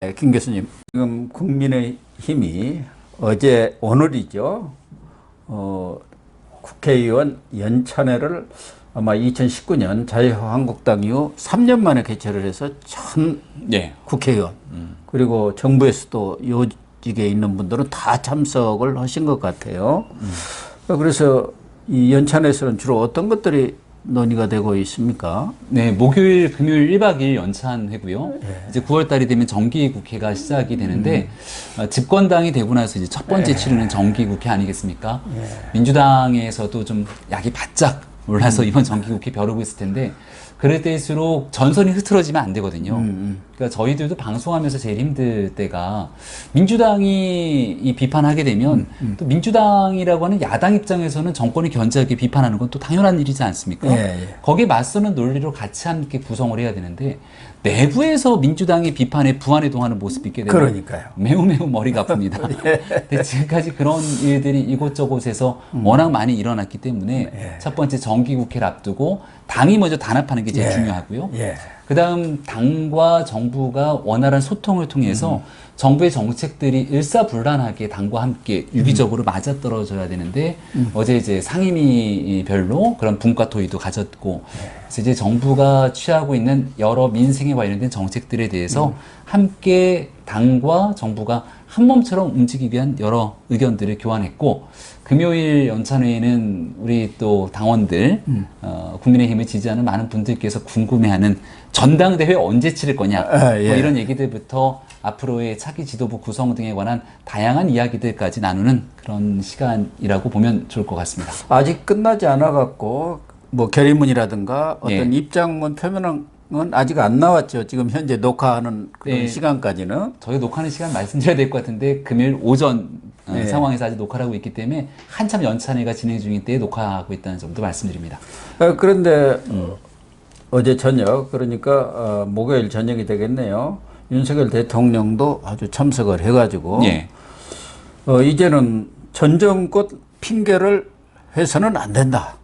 네, 김 교수님, 지금 국민의힘이 어제 오늘이죠. 국회의원 연찬회를 아마 2019년 자유한국당 이후 3년 만에 개최를 해서 전 예. 국회의원 그리고 정부에서도 요직에 있는 분들은 다 참석을 하신 것 같아요. 그래서 이 연찬회에서는 주로 어떤 것들이 논의가 되고 있습니까? 네, 목요일, 금요일 1박 2일 연찬회고요. 이제 9월 달이 되면 정기국회가 시작이 되는데 집권당이 되고 나서 이제 첫 번째 치르는 정기국회 아니겠습니까? 민주당에서도 좀 약이 바짝 올라서 이번 정기국회 벼르고 있을 텐데 그럴 때일수록 전선이 흐트러지면 안 되거든요. 그러니까 저희들도 방송하면서 제일 힘들 때가 민주당이 이 비판하게 되면 또 민주당이라고 하는 야당 입장에서는 정권이 견제하게 비판하는 건 또 당연한 일이지 않습니까? 거기에 맞서는 논리로 같이 함께 구성을 해야 되는데 내부에서 민주당이 비판에 부안해동하는 모습이 있게 되면 그러니까요. 매우 머리가 아픕니다. 근데 지금까지 그런 일들이 이곳저곳에서 워낙 많이 일어났기 때문에 첫 번째 정기국회를 앞두고 당이 먼저 단합하는 게 제일 중요하고요. 그 다음 당과 정부가 원활한 소통을 통해서 정부의 정책들이 일사불란하게 당과 함께 유기적으로 맞아떨어져야 되는데 어제 이제 상임위별로 그런 분과 토의도 가졌고 그래서 이제 정부가 취하고 있는 여러 민생에 관련된 정책들에 대해서 함께 당과 정부가 한 몸처럼 움직이기 위한 여러 의견들을 교환했고 금요일 연찬회에는 우리 또 당원들 국민의힘을 지지하는 많은 분들께서 궁금해하는 전당대회 언제 치를 거냐 뭐 이런 얘기들부터 앞으로의 차기 지도부 구성 등에 관한 다양한 이야기들까지 나누는 그런 시간이라고 보면 좋을 것 같습니다. 아직 끝나지 않아 갖고 뭐 결의문이라든가 어떤 입장문 표명은 아직 안 나왔죠. 지금 현재 녹화하는 그런 시간까지는. 저희 녹화하는 시간 말씀드려야 될 것 같은데 금요일 오전 상황에서 아직 녹화를 하고 있기 때문에 한참 연찬회가 진행 중일 때 녹화하고 있다는 점도 말씀드립니다. 그런데 어제 저녁 그러니까 목요일 저녁이 되겠네요. 윤석열 대통령도 아주 참석을 해가지고 이제는 전 정권 핑계를 해서는 안 된다.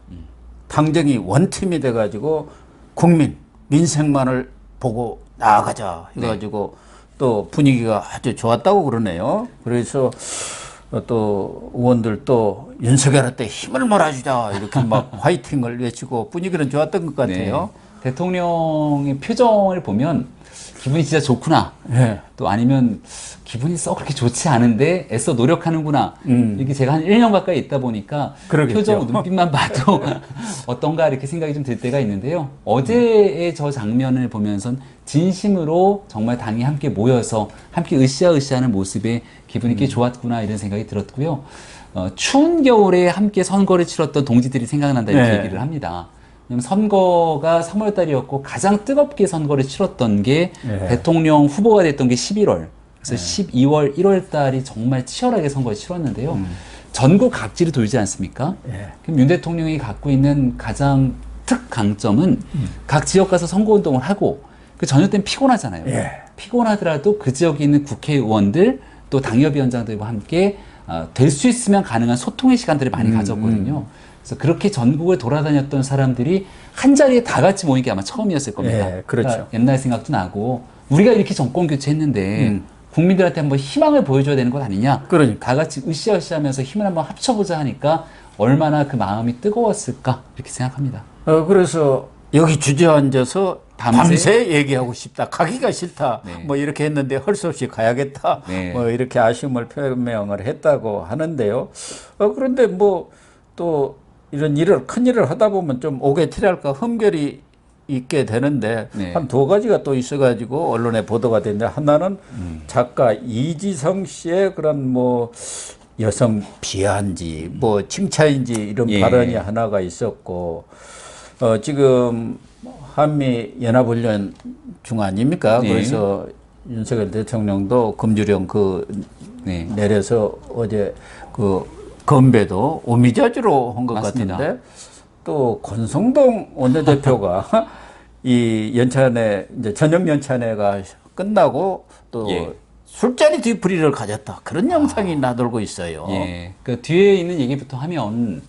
당정이 원팀이 돼가지고 국민 민생만을 보고 나아가자 해가지고 또 분위기가 아주 좋았다고 그러네요. 그래서 또 의원들 또 윤석열한테 힘을 몰아주자 이렇게 막 화이팅을 외치고 분위기는 좋았던 것 같아요. 대통령의 표정을 보면 기분이 진짜 좋구나. 또 아니면 기분이 썩 그렇게 좋지 않은데 애써 노력하는구나. 이렇게 제가 한 1년 가까이 있다 보니까 그러겠죠. 표정, 눈빛만 봐도 어떤가 이렇게 생각이 좀 들 때가 있는데요. 어제의 저 장면을 보면선 진심으로 정말 당이 함께 모여서 함께 으쌰으쌰하는 모습에 기분이 꽤 좋았구나 이런 생각이 들었고요. 추운 겨울에 함께 선거를 치렀던 동지들이 생각난다 이렇게 얘기를 합니다. 왜냐면 선거가 3월 달이었고 가장 뜨겁게 선거를 치렀던 게 대통령 후보가 됐던 게 11월. 그래서 12월, 1월 달이 정말 치열하게 선거를 치렀는데요. 전국 각지를 돌지 않습니까? 그럼 윤 대통령이 갖고 있는 가장 특강점은 각 지역 가서 선거운동을 하고 그 저녁 때는 피곤하잖아요. 피곤하더라도 그 지역에 있는 국회의원들 또 당협위원장들과 함께 될 수 있으면 가능한 소통의 시간들을 많이 가졌거든요. 그래서 그렇게 전국을 돌아다녔던 사람들이 한 자리에 다 같이 모인 게 아마 처음이었을 겁니다. 그렇죠. 그러니까 옛날 생각도 나고 우리가 이렇게 정권 교체했는데 국민들한테 한번 희망을 보여줘야 되는 것 아니냐. 그러니까. 다 같이 으쌰으쌰하면서 힘을 한번 합쳐보자 하니까 얼마나 그 마음이 뜨거웠을까 이렇게 생각합니다. 그래서 여기 주저앉아서 밤새 얘기하고 싶다. 가기가 싫다. 뭐 이렇게 했는데 할 수 없이 가야겠다. 뭐 이렇게 아쉬움을 표명을 했다고 하는데요. 그런데 뭐 또 이런 일을 큰 일을 하다 보면 좀 오개티랄까 흠결이 있게 되는데 한 두 가지가 또 있어가지고 언론에 보도가 됐는데 하나는 작가 이지성 씨의 그런 뭐 여성 비하인지 뭐 칭찬인지 이런 발언이 하나가 있었고 지금 한미 연합훈련 중 아닙니까? 그래서 윤석열 대통령도 금주령 내려서 어제 건배도 오미자주로 한 것 같은데 또 권성동 원내대표가 이 연찬회 이제 저녁 연찬회가 끝나고 또 술자리 뒤풀이를 가졌다 그런 영상이 나돌고 있어요. 그 뒤에 있는 얘기부터 하면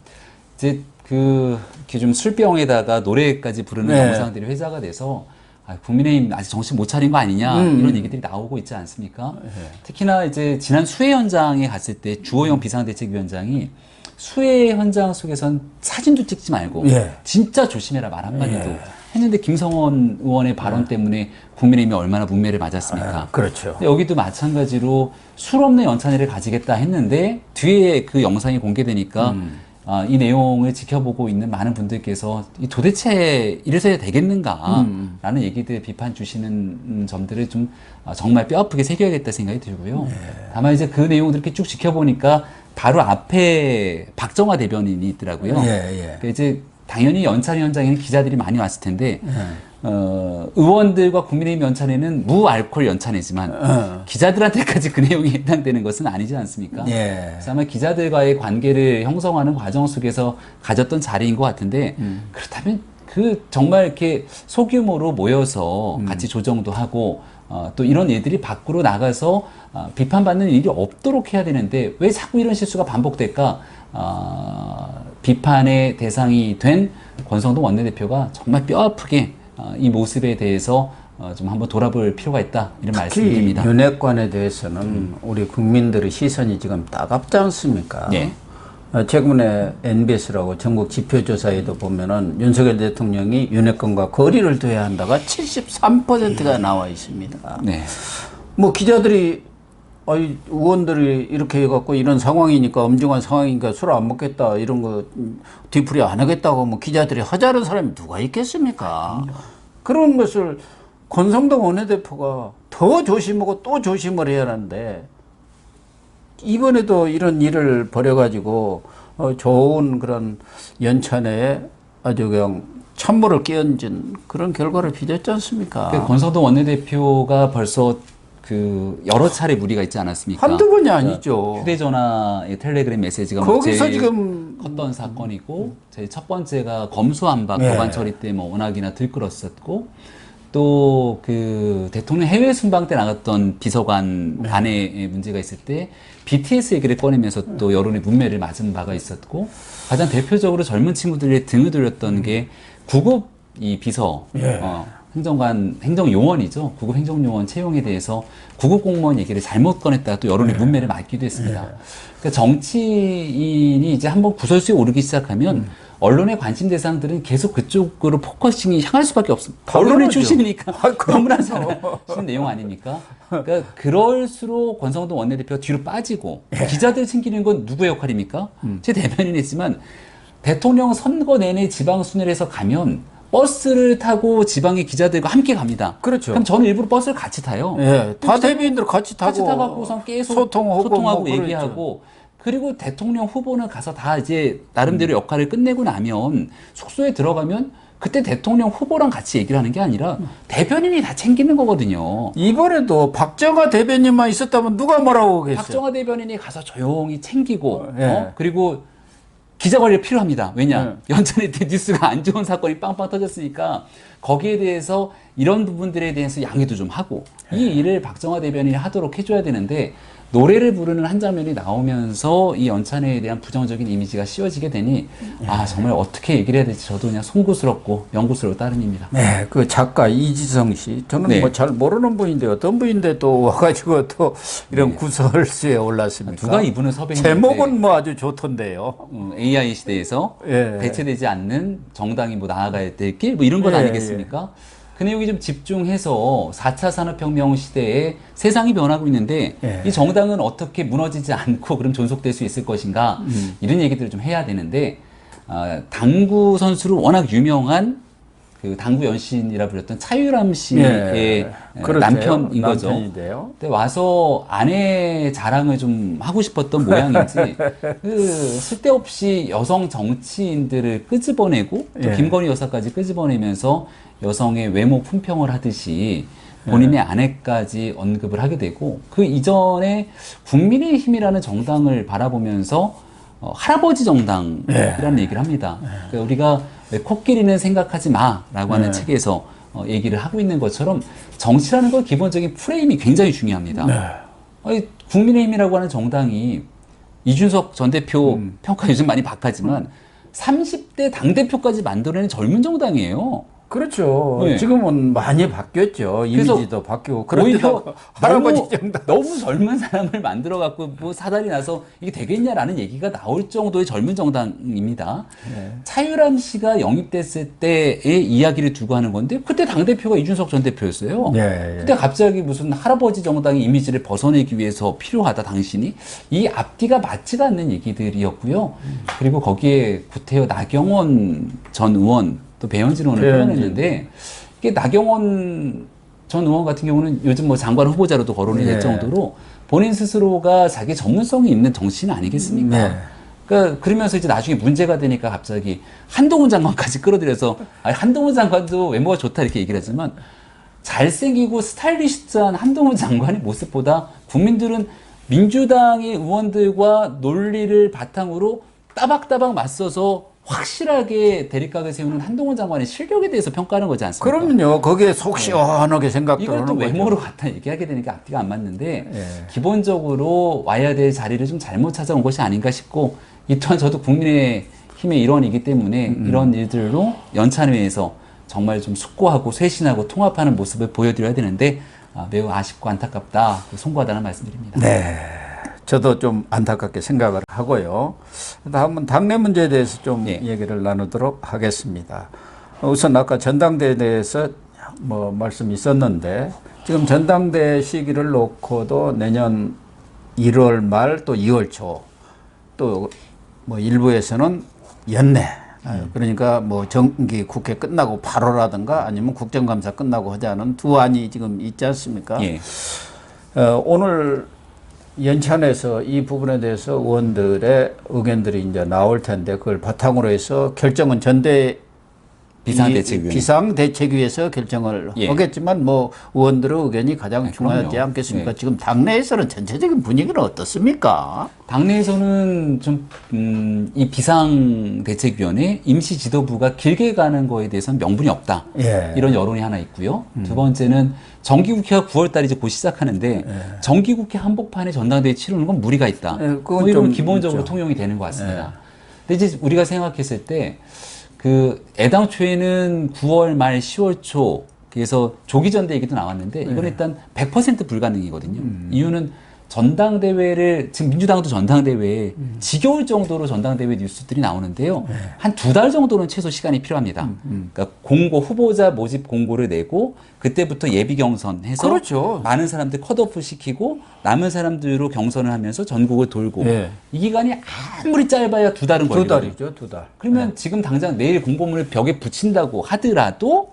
이제 이렇게 좀 술병에다가 노래까지 부르는 영상들이 회자가 돼서 국민의힘 아직 정신 못 차린 거 아니냐 이런 얘기들이 나오고 있지 않습니까? 특히나 이제 지난 수해 현장에 갔을 때 주호영 비상대책위원장이 수해 현장 속에선 사진도 찍지 말고 진짜 조심해라 말 한마디도 했는데 김성원 의원의 발언 때문에 국민의힘이 얼마나 문매를 맞았습니까? 그렇죠. 여기도 마찬가지로 술 없는 연찬회를 가지겠다 했는데 뒤에 그 영상이 공개되니까 이 내용을 지켜보고 있는 많은 분들께서 도대체 이래서 해야 되겠는가 라는 얘기들 비판 주시는 점들을 좀 정말 뼈아프게 새겨야겠다 생각이 들고요. 다만 이제 그 내용들 이렇게 쭉 지켜보니까 바로 앞에 박정화 대변인이 있더라고요. 그러니까 이제 당연히 연찬회 현장에는 기자들이 많이 왔을 텐데 의원들과 국민의힘 연찬회는 무알콜 연찬회지만 기자들한테까지 그 내용이 해당되는 것은 아니지 않습니까? 그래서 아마 기자들과의 관계를 형성하는 과정 속에서 가졌던 자리인 것 같은데 그렇다면 그 정말 이렇게 소규모로 모여서 같이 조정도 하고 또 이런 일들이 밖으로 나가서 비판받는 일이 없도록 해야 되는데 왜 자꾸 이런 실수가 반복될까? 비판의 대상이 된 권성동 원내대표가 정말 뼈아프게 이 모습에 대해서 좀 한번 돌아볼 필요가 있다 이런 말씀드립니다. 윤핵관에 대해서는 우리 국민들의 시선이 지금 따갑지 않습니까? 최근에 NBS라고 전국 지표조사에도 보면은 윤석열 대통령이 윤핵관과 거리를 둬야 한다가 73%가 나와 있습니다. 뭐 기자들이 의원들이 이렇게 해갖고 이런 상황이니까 엄중한 상황이니까 술 안 먹겠다 이런 거 뒤풀이 안 하겠다고 뭐 기자들이 하자는 사람이 누가 있겠습니까? 그런 것을 권성동 원내대표가 더 조심하고 또 조심을 해야 하는데 이번에도 이런 일을 벌여가지고 좋은 그런 연찬회에 아주 그냥 찬물을 끼얹은 그런 결과를 빚었지 않습니까? 권성동 원내대표가 벌써 그 여러 차례 무리가 있지 않았습니까? 한두 번이 아니죠. 휴대전화의 텔레그램 메시지가 거기서 제일 지금 컸던 사건이고 제일 첫 번째가 검수안박 법안 처리 때 뭐 워낙이나 들끓었었고 또 그 대통령 해외 순방 때 나갔던 비서관 간에 문제가 있을 때 BTS 얘기를 꺼내면서 또 여론의 문매를 맞은 바가 있었고 가장 대표적으로 젊은 친구들의 등을 돌렸던 게 구급 이 비서 행정요원이죠. 구급 행정요원 채용에 대해서 구급 공무원 얘기를 잘못 꺼냈다가 또 여론의 문매를 맞기도 했습니다. 그러니까 정치인이 이제 한번 구설수에 오르기 시작하면 언론의 관심 대상들은 계속 그쪽으로 포커싱이 향할 수밖에 없습니다. 언론의 출신이니까 너무나 잘 아시는 내용 아닙니까? 그러니까 그럴수록 권성동 원내대표가 뒤로 빠지고 기자들 챙기는 건 누구의 역할입니까? 제 대변인 했지만 대통령 선거 내내 지방 순회에서 가면 버스를 타고 지방의 기자들과 함께 갑니다. 그렇죠. 그럼 저는 일부러 버스를 같이 타요. 다 대변인들 같이 타고선 계속 소통하고 뭐 얘기하고 그리고 대통령 후보는 가서 다 이제 나름대로 역할을 끝내고 나면 숙소에 들어가면 그때 대통령 후보랑 같이 얘기를 하는 게 아니라 대변인이 다 챙기는 거거든요. 이번에도 박정화 대변인만 있었다면 누가 뭐라고 하겠어요? 박정화 대변인이 가서 조용히 챙기고 그리고 기자 관리 필요합니다. 왜냐? 연찬회 때 뉴스가 안 좋은 사건이 빵빵 터졌으니까 거기에 대해서 이런 부분들에 대해서 양해도 좀 하고 이 일을 박정화 대변인이 하도록 해줘야 되는데 노래를 부르는 한 장면이 나오면서 이 연찬회에 대한 부정적인 이미지가 씌워지게 되니 정말 어떻게 얘기를 해야 될지 저도 그냥 송구스럽고 명구스러울 따름입니다. 그 작가 이지성 씨 저는 뭐 잘 모르는 분인데 어떤 분인데 또 와가지고 또 이런 구설수에 올랐습니까? 누가 이분을 섭외했는데 제목은 뭐 아주 좋던데요. AI 시대에서 대체되지 않는 정당이 뭐 나아가야 될 길 뭐 이런 것 아니겠습니까? 그 내용이 좀 집중해서 4차 산업혁명 시대에 세상이 변하고 있는데 이 정당은 어떻게 무너지지 않고 그럼 존속될 수 있을 것인가 이런 얘기들을 좀 해야 되는데 당구 선수로 워낙 유명한 그 당구 연신이라 불렸던 차유람 씨의 남편인 거죠. 근데 와서 아내 자랑을 좀 하고 싶었던 모양인지 그 쓸데없이 여성 정치인들을 끄집어내고 또 김건희 여사까지 끄집어내면서 여성의 외모 품평을 하듯이 본인의 아내까지 언급을 하게 되고 그 이전에 국민의힘이라는 정당을 바라보면서 할아버지 정당이라는 얘기를 합니다. 그러니까 우리가 왜 코끼리는 생각하지 마라고 하는 책에서 얘기를 하고 있는 것처럼 정치라는 건 기본적인 프레임이 굉장히 중요합니다. 국민의힘이라고 하는 정당이 이준석 전 대표 평가 요즘 많이 박하지만 30대 당대표까지 만들어낸 젊은 정당이에요. 그렇죠. 네. 지금은 많이 바뀌었죠. 이미지도 바뀌고. 오히려 할아버지 정당. 너무 젊은 사람을 만들어 갖고 뭐 사달이 나서 이게 되겠냐라는 얘기가 나올 정도의 젊은 정당입니다. 네. 차유람 씨가 영입됐을 때의 이야기를 두고 하는 건데 그때 당대표가 이준석 전 대표였어요. 네. 그때 갑자기 무슨 할아버지 정당의 이미지를 벗어내기 위해서 필요하다 당신이 이 앞뒤가 맞지가 않는 얘기들이었고요. 그리고 거기에 구태여 나경원 전 의원 또 배현진 의원을 끌어냈는데 이게 나경원 전 의원 같은 경우는 요즘 뭐 장관 후보자로도 거론이 될 정도로 본인 스스로가 자기 전문성이 있는 정치인 아니겠습니까? 그러니까 그러면서 이제 나중에 문제가 되니까 갑자기 한동훈 장관까지 끌어들여서 아니, 한동훈 장관도 외모가 좋다 이렇게 얘기를 하지만 잘생기고 스타일리시한 한동훈 장관의 모습보다 국민들은 민주당의 의원들과 논리를 바탕으로 따박따박 맞서서 확실하게 대립각을 세우는 한동훈 장관의 실력에 대해서 평가하는 거지 않습니까? 그럼요. 거기에 속 시원하게 생각도 이걸 또 하는 외모로 거죠. 갖다 얘기하게 되니까 앞뒤가 안 맞는데 기본적으로 와야 될 자리를 좀 잘못 찾아온 것이 아닌가 싶고 이 또한 저도 국민의힘의 일원이기 때문에 이런 일들로 연찬회에서 정말 좀 숙고하고 쇄신하고 통합하는 모습을 보여드려야 되는데 매우 아쉽고 안타깝다, 송구하다는 말씀드립니다. 네. 저도 좀 안타깝게 생각을 하고요. 다음은 당내 문제에 대해서 좀 얘기를 나누도록 하겠습니다. 우선 아까 전당대회에 대해서 뭐 말씀이 있었는데 지금 전당대회 시기를 놓고도 내년 1월 말 또 2월 초 또 뭐 일부에서는 연내 그러니까 뭐 정기 국회 끝나고 8월라든가 아니면 국정감사 끝나고 하자는 두 안이 지금 있지 않습니까? 오늘 연찬에서 이 부분에 대해서 의원들의 의견들이 이제 나올 텐데 그걸 바탕으로 해서 결정은 비상대책위에서 결정을 하겠지만 뭐 의원들의 의견이 가장 중요하지 그럼요. 않겠습니까? 지금 당내에서는 전체적인 분위기는 어떻습니까? 당내에서는 좀 이 비상대책위원회 임시지도부가 길게 가는 거에 대해서는 명분이 없다. 이런 여론이 하나 있고요. 두 번째는 정기국회가 9월 달에 이제 곧 시작하는데 정기국회 한복판에 전당대회 치르는 건 무리가 있다. 그건 이건 좀 기본적으로 있죠. 통용이 되는 것 같습니다. 근데 이제 우리가 생각했을 때 그 애당초에는 9월 말 10월 초 그래서 조기 전대 얘기도 나왔는데 이건 일단 100% 불가능이거든요. 이유는 전당대회를 지금 민주당도 전당대회에 지겨울 정도로 전당대회 뉴스들이 나오는데요. 한 2달 정도는 최소 시간이 필요합니다. 그러니까 공고 후보자 모집 공고를 내고 그때부터 예비 경선해서 그렇죠. 많은 사람들 컷오프 시키고 남은 사람들로 경선을 하면서 전국을 돌고 이 기간이 아무리 짧아야 2달은 걸리거든요. 2달이죠, 2달. 그러면 지금 당장 내일 공보문을 벽에 붙인다고 하더라도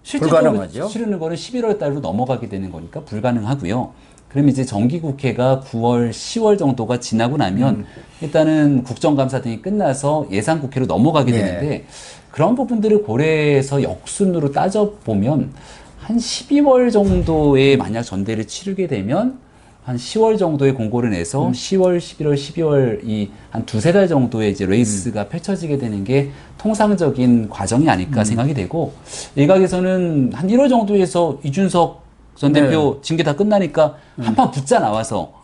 실질적으로 불가능하죠. 치르는 거는 11월 달로 넘어가게 되는 거니까 불가능하고요. 그럼 이제 정기국회가 9월, 10월 정도가 지나고 나면 일단은 국정감사 등이 끝나서 예산국회로 넘어가게 되는데 그런 부분들을 고려해서 역순으로 따져보면 한 12월 정도에 만약 전대를 치르게 되면 한 10월 정도의 공고를 내서 10월, 11월, 12월 이 한 2-3달 정도의 이제 레이스가 펼쳐지게 되는 게 통상적인 과정이 아닐까 생각이 되고 일각에서는 한 1월 정도에서 이준석 전 대표 징계 다 끝나니까 한판 붙자 나와서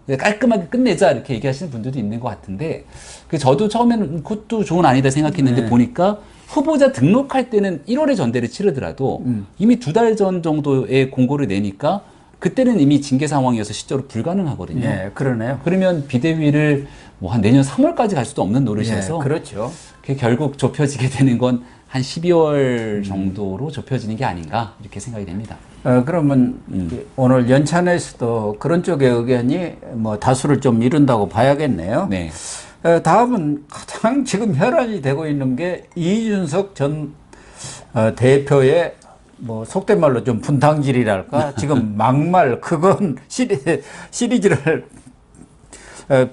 깔끔하게 끝내자 이렇게 얘기하시는 분들도 있는 것 같은데 저도 처음에는 그것도 좋은 아니다 생각했는데 보니까 후보자 등록할 때는 1월에 전대를 치르더라도 이미 2달 전 정도의 공고를 내니까 그때는 이미 징계 상황이어서 실제로 불가능하거든요. 그러네요. 그러면 비대위를 뭐 한 내년 3월까지 갈 수도 없는 노릇이어서 그렇죠. 결국 좁혀지게 되는 건 한 12월 정도로 좁혀지는 게 아닌가 이렇게 생각이 됩니다. 그러면 오늘 연찬에서도 그런 쪽의 의견이 뭐 다수를 좀 이룬다고 봐야겠네요. 네. 다음은 가장 지금 혈안이 되고 있는 게 이준석 전 대표의 뭐 속된 말로 좀 분탕질이랄까 지금 막말 그건 시리즈를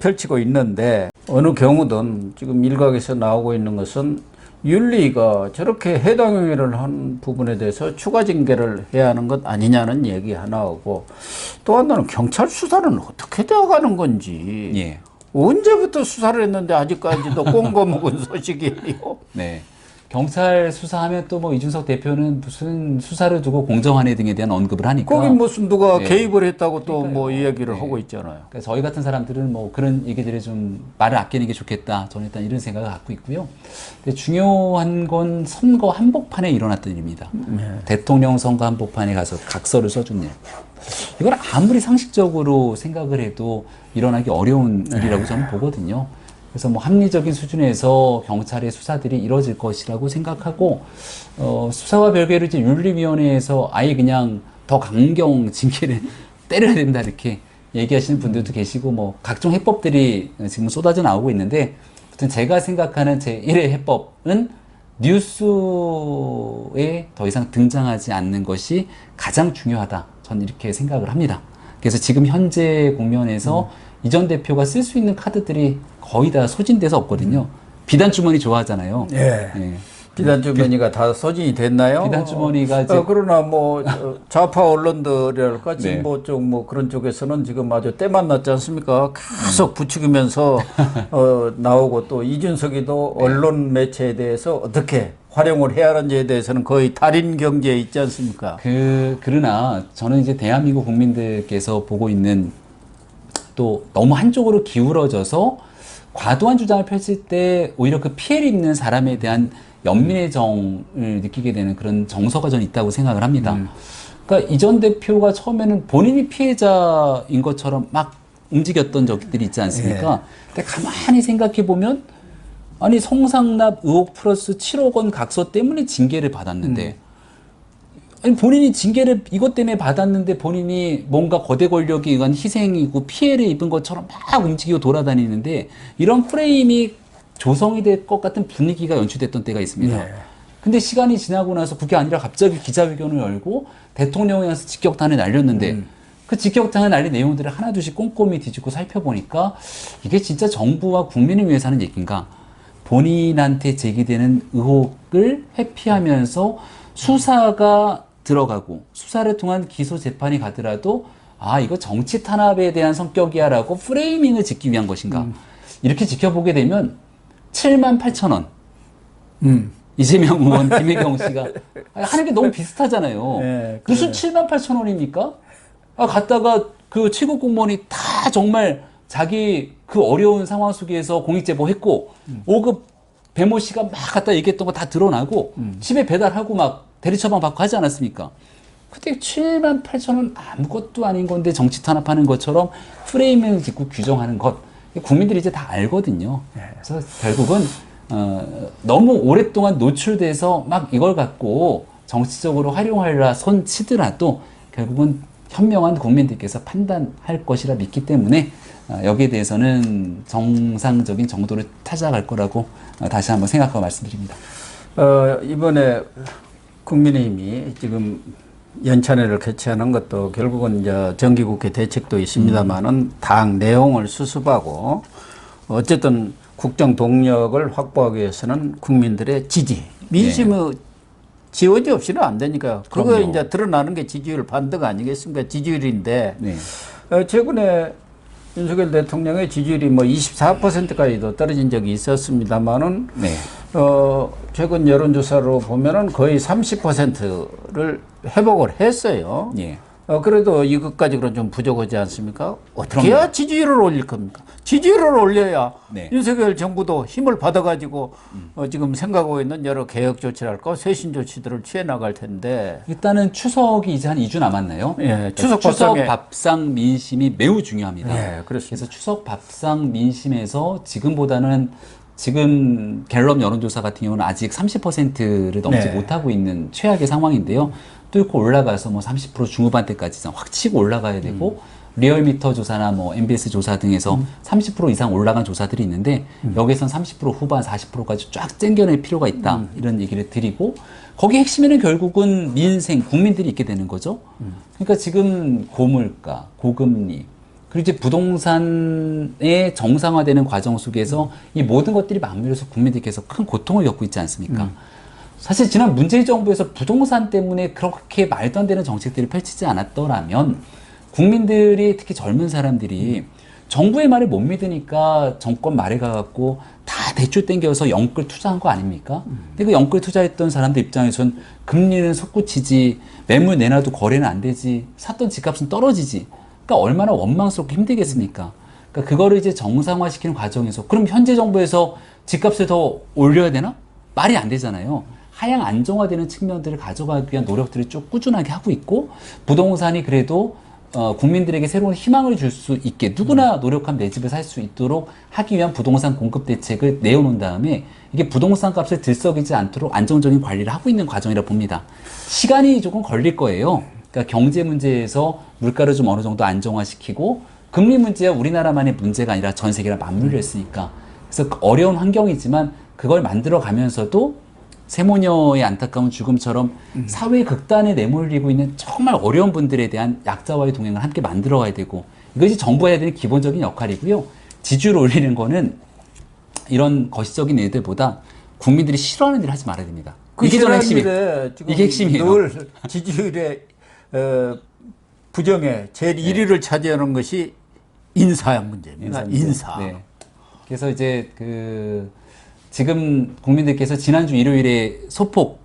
펼치고 있는데 어느 경우든 지금 일각에서 나오고 있는 것은 윤리가 저렇게 해당 행위를 한 부분에 대해서 추가 징계를 해야 하는 것 아니냐는 얘기 하나하고 또 하나는 경찰 수사는 어떻게 되어가는 건지 언제부터 수사를 했는데 아직까지도 꽁거먹은 소식이에요. 네. 경찰 수사하면 또 뭐 이준석 대표는 무슨 수사를 두고 공정한해 등에 대한 언급을 하니까. 거기 무슨 누가 네. 개입을 했다고 또 뭐 그러니까요. 이야기를 네. 하고 있잖아요. 그러니까 저희 같은 사람들은 뭐 그런 얘기들에 좀 말을 아끼는 게 좋겠다. 저는 일단 이런 생각을 갖고 있고요. 근데 중요한 건 선거 한복판에 일어났던 일입니다. 대통령 선거 한복판에 가서 각서를 써준 일. 이건 아무리 상식적으로 생각을 해도 일어나기 어려운 일이라고 저는 보거든요. 그래서 뭐 합리적인 수준에서 경찰의 수사들이 이루어질 것이라고 생각하고, 수사와 별개로 이제 윤리위원회에서 아예 그냥 더 강경 징계를 때려야 된다 이렇게 얘기하시는 분들도 계시고, 뭐 각종 해법들이 지금 쏟아져 나오고 있는데, 아무튼 제가 생각하는 제1의 해법은 뉴스에 더 이상 등장하지 않는 것이 가장 중요하다. 저는 이렇게 생각을 합니다. 그래서 지금 현재 국면에서 이전 대표가 쓸 수 있는 카드들이 거의 다 소진돼서 없거든요. 비단 주머니 좋아하잖아요. 예. 예. 비단 주머니가 다 소진이 됐나요? 비단 주머니가 이제 그러나 뭐 좌파 언론들이랄까 네. 진보 쪽 뭐 그런 쪽에서는 지금 아주 때만 났지 않습니까? 계속 부추기면서 나오고 또 이준석이도 언론 매체에 대해서 어떻게 활용을 해야 하는지에 대해서는 거의 달인 경지에 있지 않습니까? 그러나 저는 이제 대한민국 국민들께서 보고 있는 또 너무 한쪽으로 기울어져서 과도한 주장을 펼칠 때 오히려 그 피해를 입는 사람에 대한 연민의 정을 느끼게 되는 그런 정서가 저는 있다고 생각을 합니다. 그러니까 이전 대표가 처음에는 본인이 피해자인 것처럼 막 움직였던 적들이 있지 않습니까? 근데 가만히 생각해 보면 아니 성상납 의혹 플러스 7억 원 각서 때문에 징계를 받았는데 아니 본인이 징계를 이것 때문에 받았는데 본인이 뭔가 거대 권력에 의한 희생이고 피해를 입은 것처럼 막 움직이고 돌아다니는데 이런 프레임이 조성이 될 것 같은 분위기가 연출됐던 때가 있습니다. 네. 근데 시간이 지나고 나서 그게 아니라 갑자기 기자회견을 열고 대통령에 의해서 직격탄을 날렸는데 그 직격탄을 날린 내용들을 하나둘씩 꼼꼼히 뒤집고 살펴보니까 이게 진짜 정부와 국민을 위해서 하는 얘기인가? 본인한테 제기되는 의혹을 회피하면서 수사가 들어가고 수사를 통한 기소 재판이 가더라도 아 이거 정치 탄압에 대한 성격이야 라고 프레이밍을 짓기 위한 것인가 이렇게 지켜보게 되면 78,000원 이재명 의원 김혜경 씨가 하는 게 너무 비슷하잖아요. 네, 무슨 78,000원입니까? 갔다가 그 최고 공무원이 다 정말 자기 그 어려운 상황 속에서 공익제보 했고 5급 배모 씨가 막 갖다 얘기했던 거 다 드러나고 집에 배달하고 막 대리처방 받고 하지 않았습니까? 그때 78,000원 아무것도 아닌 건데 정치 탄압하는 것처럼 프레임을 짓고 규정하는 것 국민들이 이제 다 알거든요. 그래서 결국은 너무 오랫동안 노출돼서 막 이걸 갖고 정치적으로 활용하려 손 치더라도 결국은 현명한 국민들께서 판단할 것이라 믿기 때문에 여기에 대해서는 정상적인 정도를 찾아갈 거라고 다시 한번 생각하고 말씀드립니다. 이번에 국민의힘이 지금 연찬회를 개최하는 것도 결국은 이제 정기국회 대책도 있습니다만은 당 내용을 수습하고 어쨌든 국정 동력을 확보하기 위해서는 국민들의 지지, 민심의 지원이 없이는 안 되니까요. 그거 그럼요. 이제 드러나는 게 지지율 반등 아니겠습니까? 지지율인데 네. 최근에 윤석열 대통령의 지지율이 뭐 24%까지도 떨어진 적이 있었습니다만은 네. 최근 여론조사로 보면은 거의 30%를 회복을 했어요. 예. 그래도 이것까지는 좀 부족하지 않습니까? 어떻게 그럼요. 해야 지지율을 올릴 겁니까? 지지율을 올려야 네. 윤석열 정부도 힘을 받아가지고 지금 생각하고 있는 여러 개혁 조치랄까 쇄신 조치들을 취해 나갈 텐데. 일단은 추석이 이제 한 2주 남았나요? 예, 추석 추석 밥상에- 밥상 민심이 매우 중요합니다. 예, 그렇습니다. 그래서 추석 밥상 민심에서 지금보다는 지금 갤럽 여론조사 같은 경우는 아직 30%를 넘지 네. 못하고 있는 최악의 상황인데요. 뚫고 올라가서 뭐 30% 중후반대까지 확 치고 올라가야 되고 리얼미터 조사나 뭐 MBS 조사 등에서 30% 이상 올라간 조사들이 있는데 여기선 30% 후반 40%까지 쫙 땡겨낼 필요가 있다 이런 얘기를 드리고 거기 핵심에는 결국은 민생 국민들이 있게 되는 거죠. 그러니까 지금 고물가 고금리 그리고 이제 부동산의 정상화되는 과정 속에서 이 모든 것들이 맞물려서 국민들께서 큰 고통을 겪고 있지 않습니까? 사실 지난 문재인 정부에서 부동산 때문에 그렇게 말도 안 되는 정책들을 펼치지 않았더라면 국민들이 특히 젊은 사람들이 정부의 말을 못 믿으니까 정권 말에 가갖고 다 대출 땡겨서 영끌 투자한 거 아닙니까? 근데 그 영끌 투자했던 사람들 입장에선 금리는 솟구치지, 매물 내놔도 거래는 안 되지, 샀던 집값은 떨어지지. 그러니까 얼마나 원망스럽고 힘들겠습니까? 그러니까 그거를 이제 정상화시키는 과정에서 그럼 현재 정부에서 집값을 더 올려야 되나? 말이 안 되잖아요. 하향 안정화되는 측면들을 가져가기 위한 노력들을 쭉 꾸준하게 하고 있고 부동산이 그래도 국민들에게 새로운 희망을 줄 수 있게 누구나 노력하면 내 집을 살 수 있도록 하기 위한 부동산 공급 대책을 내어놓은 다음에 이게 부동산 값을 들썩이지 않도록 안정적인 관리를 하고 있는 과정이라 봅니다. 시간이 조금 걸릴 거예요. 그러니까 경제 문제에서 물가를 좀 어느 정도 안정화시키고 금리 문제야 우리나라만의 문제가 아니라 전 세계랑 맞물려 있으니까 그래서 어려운 환경이지만 그걸 만들어 가면서도 세모녀의 안타까운 죽음처럼 사회 극단에 내몰리고 있는 정말 어려운 분들에 대한 약자와의 동행을 함께 만들어 가야 되고 이것이 정부가 해야 되는 기본적인 역할이고요. 지지율을 올리는 거는 이런 거시적인 일들보다 국민들이 싫어하는 일을 하지 말아야 됩니다. 이게 저는 이게 핵심이에요. 늘 지지율의 부정에 제일 1위를 차지하는 것이 인사 문제입니다. 인사. 네. 그래서 이제 지금 국민들께서 지난주 일요일에 소폭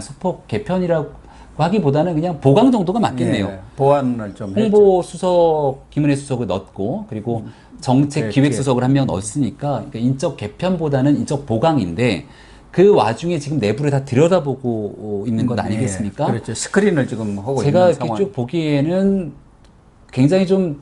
소폭 개편이라고 하기보다는 그냥 보강 정도가 맞겠네요. 예, 보완을 좀 홍보 수석 김은혜 수석을 넣었고 그리고 정책 기획 수석을 한 명 넣었으니까 그러니까 인적 개편보다는 인적 보강인데 그 와중에 지금 내부를 다 들여다보고 있는 것 아니겠습니까? 그렇죠. 스크린을 지금 하고 제가 있는 이렇게 쭉 보기에는 굉장히 좀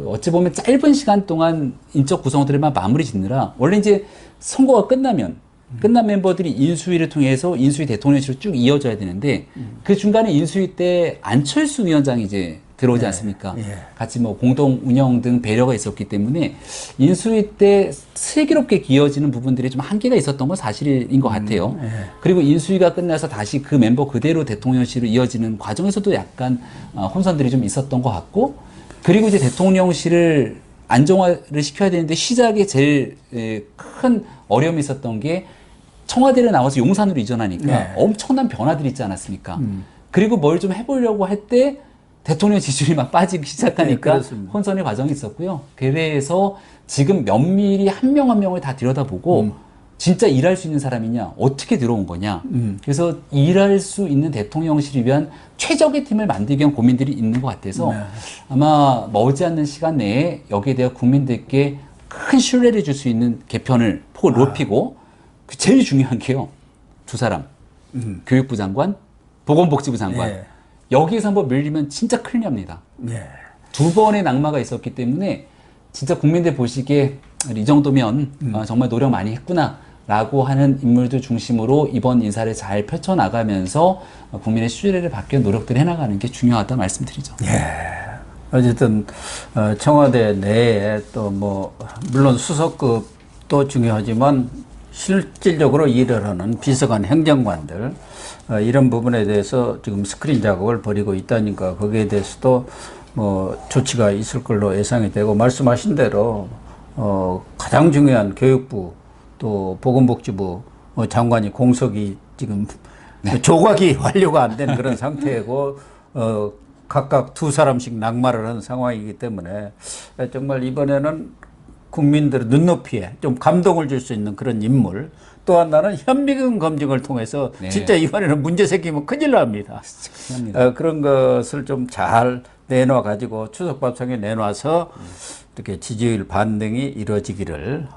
어찌 보면 짧은 시간 동안 인적 구성들만 마무리 짓느라 원래 이제 선거가 끝나면 끝난 멤버들이 인수위를 통해서 인수위 대통령실로 쭉 이어져야 되는데 그 중간에 인수위 때 안철수 위원장이 이제 들어오지 않습니까? 같이 뭐 공동 운영 등 배려가 있었기 때문에 인수위 때 슬기롭게 이어지는 부분들이 좀 한계가 있었던 건 사실인 것 같아요. 그리고 인수위가 끝나서 다시 그 멤버 그대로 대통령실로 이어지는 과정에서도 약간 혼선들이 좀 있었던 것 같고 그리고 이제 대통령실을 안정화를 시켜야 되는데 시작에 제일 큰 어려움이 있었던 게 청와대를 나와서 용산으로 이전하니까 엄청난 변화들이 있지 않았습니까? 그리고 뭘 좀 해보려고 할 때 대통령 지지율이 막 빠지기 시작하니까 혼선의 과정이 있었고요. 그래서 지금 면밀히 한 명 한 명을 다 들여다보고 진짜 일할 수 있는 사람이냐, 어떻게 들어온 거냐. 그래서 일할 수 있는 대통령실을 위한 최적의 팀을 만들기 위한 고민들이 있는 것 같아서 아마 머지않는 시간 내에 여기에 대해 국민들께 큰 신뢰를 줄 수 있는 개편을 폭을 높이고 제일 중요한 게요. 두 사람. 교육부 장관, 보건복지부 장관. 여기에서 한번 밀리면 진짜 큰일 납니다. 두 번의 낙마가 있었기 때문에 진짜 국민들 보시기에 이 정도면 정말 노력 많이 했구나 라고 하는 인물들 중심으로 이번 인사를 잘 펼쳐나가면서 국민의 신뢰를 받기 위한 노력들을 해나가는 게 중요하다 말씀드리죠. 어쨌든 청와대 내에 또 뭐 물론 수석급도 중요하지만 실질적으로 일을 하는 비서관 행정관들 이런 부분에 대해서 지금 스크린 작업을 벌이고 있다니까 거기에 대해서도 뭐 조치가 있을 걸로 예상이 되고 말씀하신 대로 가장 중요한 교육부 또 보건복지부 장관이 공석이 지금 조각이 완료가 안 된 그런 상태고 각각 두 사람씩 낙마를 한 상황이기 때문에 정말 이번에는 국민들의 눈높이에 좀 감동을 줄 수 있는 그런 인물 또 하나는 현미경 검증을 통해서 진짜 이번에는 문제 생기면 큰일 납니다. 그런 것을 좀 잘 내놔 가지고 추석밥상에 내놔서 이렇게 지지율 반등이 이루어지기를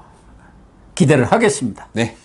기대를 하겠습니다. 네.